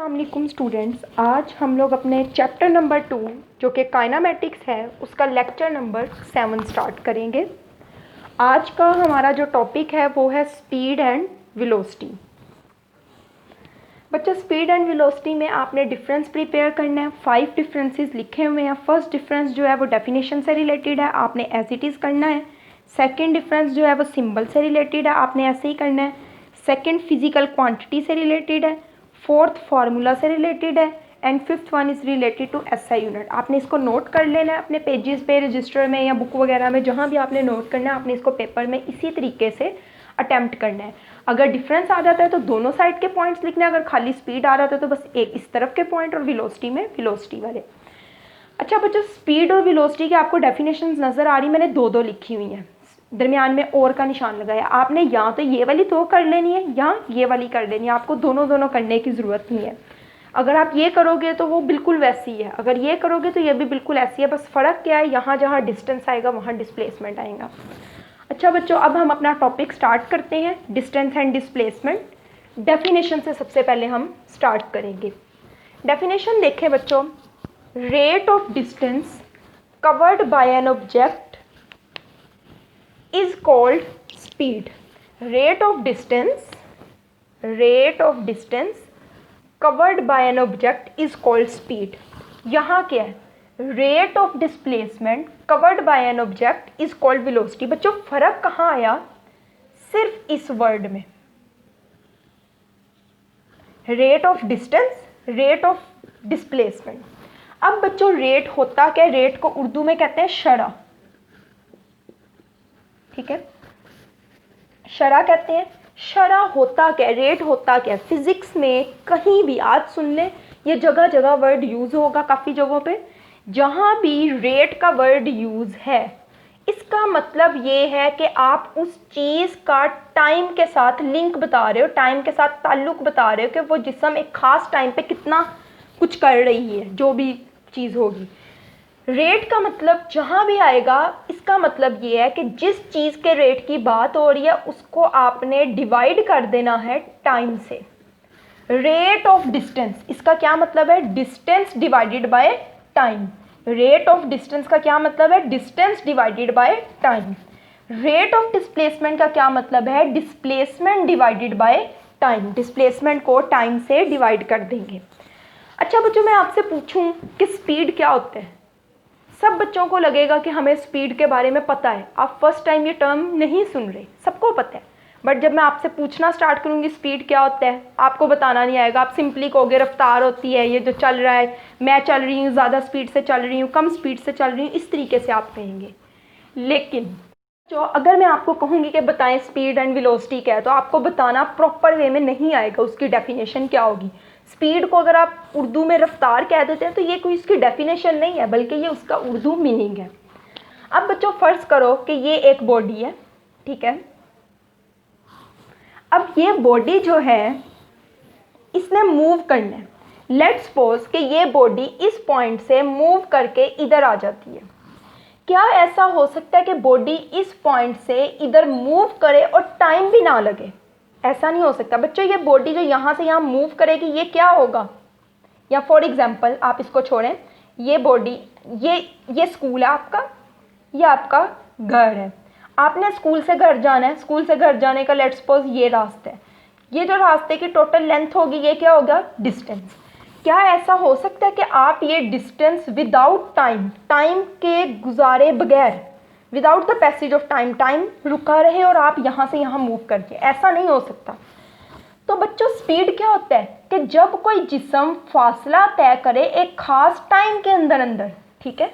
अस्सलामुअलैकुम स्टूडेंट्स, आज हम लोग अपने चैप्टर नंबर 2 जो कि काइनेमेटिक्स है उसका लेक्चर नंबर 7 स्टार्ट करेंगे। आज का हमारा जो टॉपिक है वो है स्पीड एंड वेलोसिटी। बच्चों, स्पीड एंड वेलोसिटी में आपने डिफरेंस प्रिपेयर करना है। 5 डिफरेंसेस लिखे हुए हैं। फर्स्ट डिफरेंस जो है वो डेफिनेशन से रिलेटेड है, आपने एज इट इज़ करना है। सेकेंड डिफरेंस जो है वो सिंबल से रिलेटेड है, आपने ऐसे ही करना है। सेकेंड फिजिकल क्वांटिटी से रिलेटेड है। फोर्थ फार्मूला से रिलेटेड है and fifth one is related to SI unit. आपने इसको नोट कर लेना है अपने पेजेस पे, रजिस्टर में या बुक वगैरह में, जहाँ भी आपने नोट करना है आपने इसको पेपर में इसी तरीके से अटैम्प्ट करना है। अगर डिफरेंस आ जाता है तो दोनों साइड के पॉइंट्स लिखना है, अगर खाली स्पीड आ रहा था तो बस एक इस तरफ के पॉइंट और वेलोसिटी में वेलोसिटी वाले। अच्छा बच्चों, स्पीड और वेलोसिटी की आपको डेफिनेशंस नज़र आ रही, मैंने दो लिखी हुई हैं, दरमियान में और का निशान लगाया। आपने या तो ये वाली तो कर लेनी है या ये वाली कर लेनी है, आपको दोनों करने की ज़रूरत नहीं है। अगर आप ये करोगे तो वो बिल्कुल वैसी है, अगर ये करोगे तो ये भी बिल्कुल ऐसी है, बस फ़र्क क्या है, यहाँ जहाँ डिस्टेंस आएगा वहाँ डिस्प्लेसमेंट आएगा। अच्छा बच्चों, अब हम अपना टॉपिक स्टार्ट करते हैं, डिस्टेंस एंड डिस्प्लेसमेंट। डेफिनेशन से सबसे पहले हम स्टार्ट करेंगे। डेफिनेशन देखें बच्चों, rate of distance covered by an object is called speed. Rate of distance covered by an object is called speed. यहाँ क्या है, rate of displacement covered by an object is called velocity. बच्चों फर्क कहाँ आया, सिर्फ इस वर्ड में, rate of distance, rate of displacement. अब बच्चों रेट होता क्या, रेट को उर्दू में कहते हैं शरह, ठीक है, शरह कहते हैं। शरह होता क्या, रेट होता क्या, फिजिक्स में कहीं भी आज सुन लें, ये जगह जगह वर्ड यूज़ होगा, काफ़ी जगहों पे जहाँ भी रेट का वर्ड यूज़ है इसका मतलब ये है कि आप उस चीज़ का टाइम के साथ लिंक बता रहे हो, टाइम के साथ ताल्लुक़ बता रहे हो कि वो जिस्म एक ख़ास टाइम पे कितना कुछ कर रही है, जो भी चीज़ होगी। रेट का मतलब जहाँ भी आएगा इसका मतलब ये है कि जिस चीज़ के रेट की बात हो रही है उसको आपने डिवाइड कर देना है टाइम से। रेट ऑफ डिस्टेंस, इसका क्या मतलब है, distance divided by time. Rate of distance का क्या मतलब है, distance divided by time. Rate of displacement का क्या मतलब है, displacement divided by time. Displacement को टाइम से डिवाइड कर देंगे। अच्छा बच्चों, मैं आपसे पूछूं कि स्पीड क्या होता है, सब बच्चों को लगेगा कि हमें स्पीड के बारे में पता है, आप फर्स्ट टाइम ये टर्म नहीं सुन रहे, सबको पता है। बट जब मैं आपसे पूछना स्टार्ट करूँगी स्पीड क्या होता है, आपको बताना नहीं आएगा, आप सिंपली कहोगे रफ्तार होती है, ये जो चल रहा है, मैं चल रही हूँ, ज़्यादा स्पीड से चल रही हूँ, कम स्पीड से चल रही हूँ, इस तरीके से आप कहेंगे। लेकिन जो अगर मैं आपको कहूँगी कि बताएं स्पीड एंड वेलोसिटी क्या है, तो आपको बताना प्रॉपर वे में नहीं आएगा, उसकी डेफिनेशन क्या होगी। स्पीड को अगर आप उर्दू में रफ्तार कह देते हैं तो ये कोई इसकी डेफिनेशन नहीं है, बल्कि ये उसका उर्दू मीनिंग है। अब बच्चों फ़र्ज़ करो कि ये एक बॉडी है, ठीक है। अब ये बॉडी जो है इसने मूव करना है। लेट्स सपोज कि ये बॉडी इस पॉइंट से मूव करके इधर आ जाती है। क्या ऐसा हो सकता है कि बॉडी इस पॉइंट से इधर मूव करे और टाइम भी ना लगे? ऐसा नहीं हो सकता बच्चों। ये बॉडी जो यहाँ से यहाँ मूव करेगी ये क्या होगा, या फॉर एग्जांपल आप इसको छोड़ें, ये बॉडी, ये स्कूल है आपका, ये आपका घर है, आपने स्कूल से घर जाना है, स्कूल से घर जाने का लेट्स सपोज ये रास्ता है, ये जो रास्ते की टोटल लेंथ होगी ये क्या होगा, डिस्टेंस। क्या ऐसा हो सकता है कि आप ये डिस्टेंस विदाउट टाइम के गुजारे बगैर, without the passage of time रुका रहे और आप यहाँ से यहाँ मूव करके, ऐसा नहीं हो सकता। तो बच्चों स्पीड क्या होता है कि जब कोई जिस्म फासला तय करे एक खास टाइम के अंदर, ठीक है,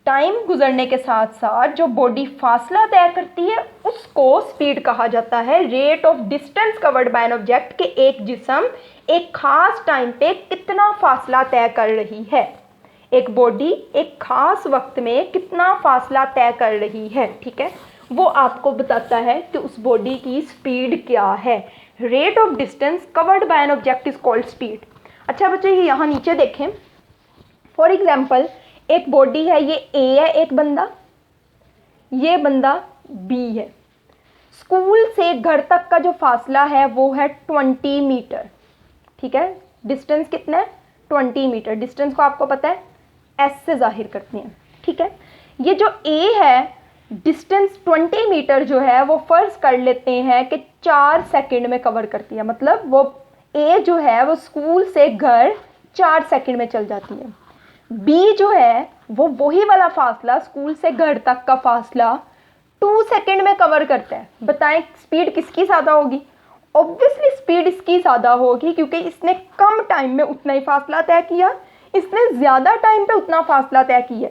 टाइम गुजरने के साथ साथ जो बॉडी फासला तय करती है उसको स्पीड कहा जाता है। Rate of distance covered by an object के एक जिस्म एक खास टाइम पे कितना फासला तय कर रही है, एक बॉडी एक खास वक्त में कितना फासला तय कर रही है, ठीक है, वो आपको बताता है कि उस बॉडी की स्पीड क्या है। Rate of distance covered by an object is called speed. अच्छा बच्चे, ये यहाँ नीचे देखें, फॉर एग्जाम्पल एक बॉडी है, ये ए है, एक बंदा, ये बंदा बी है। स्कूल से घर तक का जो फासला है वो है 20 मीटर, ठीक है, डिस्टेंस कितना है 20 मीटर। डिस्टेंस को आपको पता है एस से जाहिर करते हैं, ठीक है। ये जो ए है डिस्टेंस 20 मीटर जो है वो फर्ज कर लेते हैं कि 4 सेकंड में कवर करती है, मतलब वो ए जो है वो स्कूल से घर 4 सेकंड में चल जाती है। बी जो है वो वही वाला फासला स्कूल से घर तक का फासला 2 सेकंड में कवर करता है। बताएं स्पीड किसकी ज़्यादा होगी? ऑब्वियसली स्पीड इसकी ज़्यादा होगी क्योंकि इसने कम टाइम में उतना ही फासला तय किया, इसने ज़्यादा टाइम पे उतना फासला तय किया,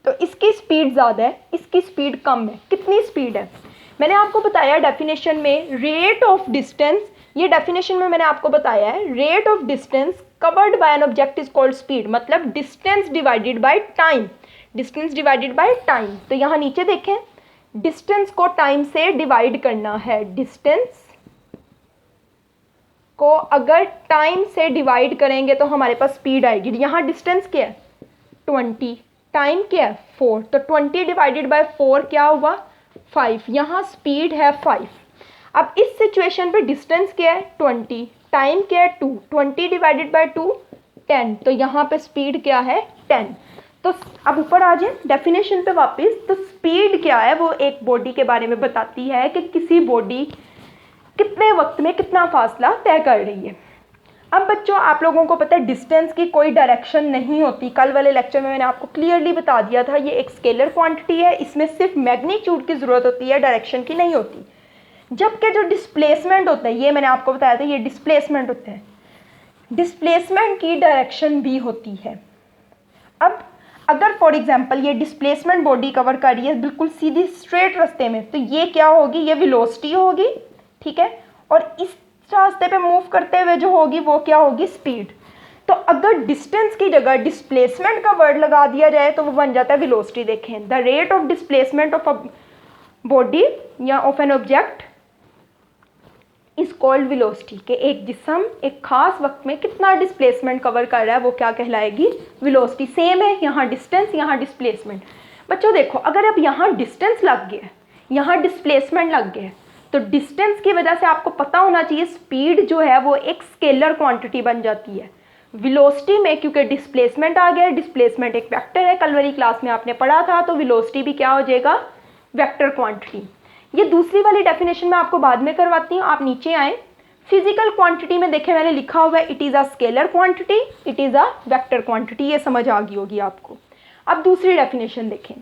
तो इसकी स्पीड ज़्यादा है, इसकी स्पीड कम है। कितनी स्पीड है? मैंने आपको बताया डेफिनेशन में रेट ऑफ डिस्टेंस, ये डेफिनेशन में मैंने आपको बताया है rate of distance covered by an object is called speed, मतलब distance divided by time, distance divided by time. तो यहाँ नीचे देखें डिस्टेंस को टाइम से डिवाइड करना है, डिस्टेंस को अगर टाइम से डिवाइड करेंगे तो हमारे पास स्पीड आएगी। यहाँ डिस्टेंस क्या है 20, टाइम क्या है 4, तो 20 डिवाइडेड बाय 4 क्या हुआ 5, यहाँ स्पीड है 5। अब इस सिचुएशन पे डिस्टेंस क्या है 20, टाइम क्या है 2, 20 डिवाइडेड बाय 2 10, तो यहाँ पे स्पीड क्या है 10। तो अब ऊपर आ जाए डेफिनेशन पे वापस। तो स्पीड क्या है? वो एक बॉडी के बारे में बताती है कि किसी बॉडी कितने वक्त में कितना फासला तय कर रही है। अब बच्चों आप लोगों को पता है डिस्टेंस की कोई डायरेक्शन नहीं होती। कल वाले लेक्चर में मैंने आपको क्लियरली बता दिया था ये एक स्केलर क्वांटिटी है, इसमें सिर्फ मैग्नीट्यूड की ज़रूरत होती है, डायरेक्शन की नहीं होती। जबकि जो डिस्प्लेसमेंट होता है, ये मैंने आपको बताया था, ये डिस्प्लेसमेंट होता है, डिस्प्लेसमेंट की डायरेक्शन भी होती है। अब अगर फॉर एग्जांपल ये डिस्प्लेसमेंट बॉडी कवर कर रही है बिल्कुल सीधी स्ट्रेट रास्ते में, तो ये क्या होगी? ये वेलोसिटी होगी, ठीक है। और इस रास्ते पे मूव करते हुए जो होगी वो क्या होगी? स्पीड। तो अगर डिस्टेंस की जगह डिस्प्लेसमेंट का वर्ड लगा दिया जाए तो वो बन जाता है वेलोसिटी। देखें the rate of displacement of a body या of an object is called velocity, कि एक जिस्म एक खास वक्त में कितना डिस्प्लेसमेंट कवर कर रहा है वो क्या कहलाएगी? वेलोसिटी। सेम है यहाँ डिस्टेंस, यहाँ डिस्प्लेसमेंट। बच्चों देखो अगर अब यहाँ डिस्टेंस लग गया, यहाँ डिस्प्लेसमेंट लग गया, तो डिस्टेंस की वजह से आपको पता होना चाहिए स्पीड जो है वो एक स्केलर क्वांटिटी बन जाती है। वेलोसिटी में क्योंकि डिस्प्लेसमेंट आ गया, डिस्प्लेसमेंट एक वेक्टर है, कल वाली क्लास में आपने पढ़ा था, तो वेलोसिटी भी क्या हो जाएगा? Vector quantity. ये दूसरी वाली डेफिनेशन में आपको बाद में करवाती हूँ, आप नीचे आए। फिजिकल क्वांटिटी में देखें मैंने लिखा हुआ है it is a scalar quantity, it is a vector quantity, ये समझ आ गई होगी आपको। अब दूसरी डेफिनेशन देखें,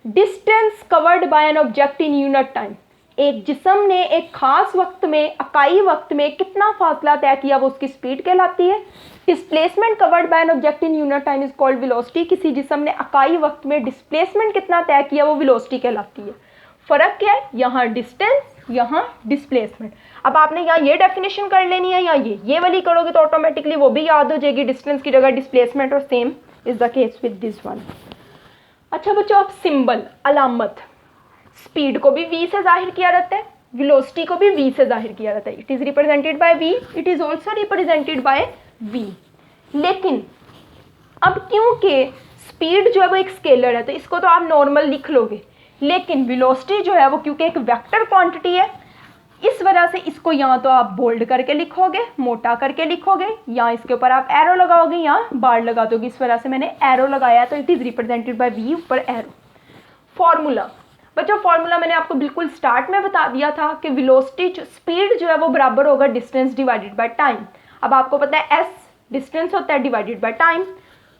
distance covered by an object in unit time, एक जिस्म ने एक खास वक्त में इकाई वक्त में कितना फासला तय किया वो उसकी स्पीड कहलाती है। Displacement covered by an object in unit time is called velocity, किसी जिस्म ने इकाई वक्त में डिस्प्लेसमेंट कितना तय किया वो वेलोसिटी कहलाती है। फ़र्क क्या है? यहाँ डिस्टेंस, यहाँ डिस्प्लेसमेंट। अब आपने यहाँ ये डेफिनेशन कर लेनी है या ये वाली करोगे तो ऑटोमेटिकली वो भी याद हो जाएगी, डिस्टेंस की जगह डिस्प्लेसमेंट, और same is the case with this one. अच्छा बच्चों अब सिंबल, अलामत, स्पीड को भी v से जाहिर किया जाता है, वेलोसिटी को भी v से जाहिर किया जाता है। It is represented by v, it is also represented by v। लेकिन अब क्योंकि स्पीड जो है वो एक स्केलर है तो इसको तो आप नॉर्मल लिख लोगे, लेकिन वेलोसिटी जो है वो क्योंकि एक वेक्टर क्वांटिटी है, इस वजह से इसको यहाँ तो आप बोल्ड करके लिखोगे, मोटा करके लिखोगे, या इसके ऊपर आप एरो लगाओगे या बार लगा दोगे, इस वजह से मैंने एरो लगाया, तो it is represented by v, ऊपर एरो। फॉर्मूला बच्चों, फॉर्मूला मैंने आपको बिल्कुल स्टार्ट में बता दिया था कि वेलोसिटी स्पीड जो है वो बराबर होगा डिस्टेंस डिवाइडेड बाय टाइम। अब आपको पता है s डिस्टेंस होता है डिवाइडेड बाय टाइम,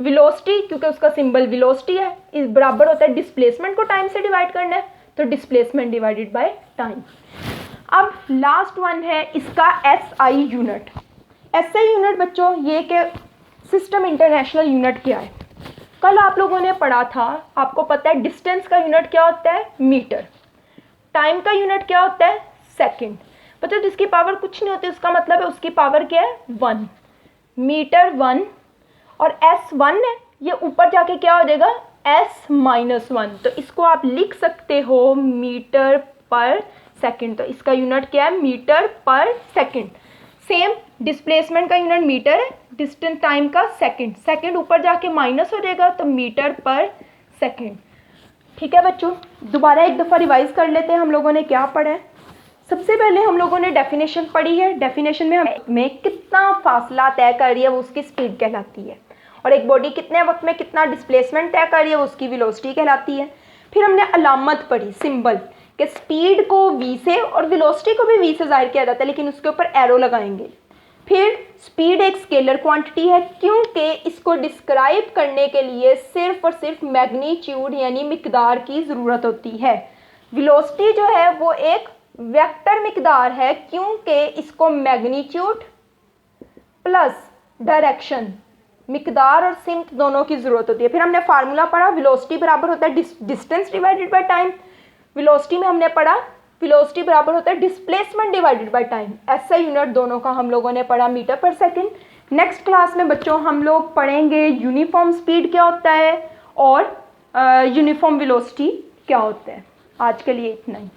वेलोसिटी क्योंकि उसका सिंबल वेलोसिटी है इस बराबर होता है डिस्प्लेसमेंट को टाइम से डिवाइड करना है, तो डिस्प्लेसमेंट डिवाइडेड बाय टाइम। अब लास्ट वन है इसका SI यूनिट। SI यूनिट बच्चों ये कि सिस्टम इंटरनेशनल यूनिट क्या है? कल आप लोगों ने पढ़ा था, आपको पता है डिस्टेंस का यूनिट क्या होता है? मीटर। टाइम का यूनिट क्या होता है? सेकंड। बच्चों जिसकी पावर कुछ नहीं होती उसका मतलब है उसकी पावर क्या है? 1। मीटर 1 और S 1 है, ये ऊपर जाके क्या हो जाएगा? S-1। तो इसको आप लिख सकते हो मीटर पर सेकंड, तो इसका यूनिट क्या है? मीटर पर सेकंड। सेम डिस्प्लेसमेंट का यूनिट मीटर है, डिस्टेंस टाइम का सेकंड, सेकंड ऊपर जाके माइनस हो जाएगा तो मीटर पर सेकंड। ठीक है बच्चों, दोबारा एक दफ़ा रिवाइज कर लेते हैं हम लोगों ने क्या पढ़ा है। सबसे पहले हम लोगों ने डेफिनेशन पढ़ी है। डेफिनेशन में हमें कितना फासला तय कर रही है वो उसकी स्पीड कहलाती है, और एक बॉडी कितने वक्त में कितना डिस्प्लेसमेंट तय कर रही है वो उसकी वेलोसिटी कहलाती है। फिर हमने अलामत पढ़ी, सिंबल, कि स्पीड को v से और वेलोसिटी को भी v से जाहिर किया जाता है, लेकिन उसके ऊपर एरो लगाएंगे। फिर स्पीड एक स्केलर क्वांटिटी है, क्योंकि इसको डिस्क्राइब करने के लिए सिर्फ और सिर्फ मैग्नीट्यूड यानी मिकदार की ज़रूरत होती है। वेलोसिटी जो है वो एक वेक्टर मिकदार है, क्योंकि इसको मैग्नीट्यूड प्लस डायरेक्शन, मिकदार और सिमत दोनों की ज़रूरत होती है। फिर हमने फार्मूला पढ़ा, वेलोसिटी बराबर होता है distance divided by time. Velocity में हमने पढ़ा वेलोसिटी बराबर होता है डिस्प्लेसमेंट डिवाइडेड बाय टाइम। ऐसा यूनिट दोनों का हम लोगों ने पढ़ा मीटर पर सेकेंड। नेक्स्ट क्लास में बच्चों हम लोग पढ़ेंगे यूनिफॉर्म स्पीड क्या होता है और यूनिफॉर्म वेलोसिटी क्या होता है। आज के लिए इतना ही।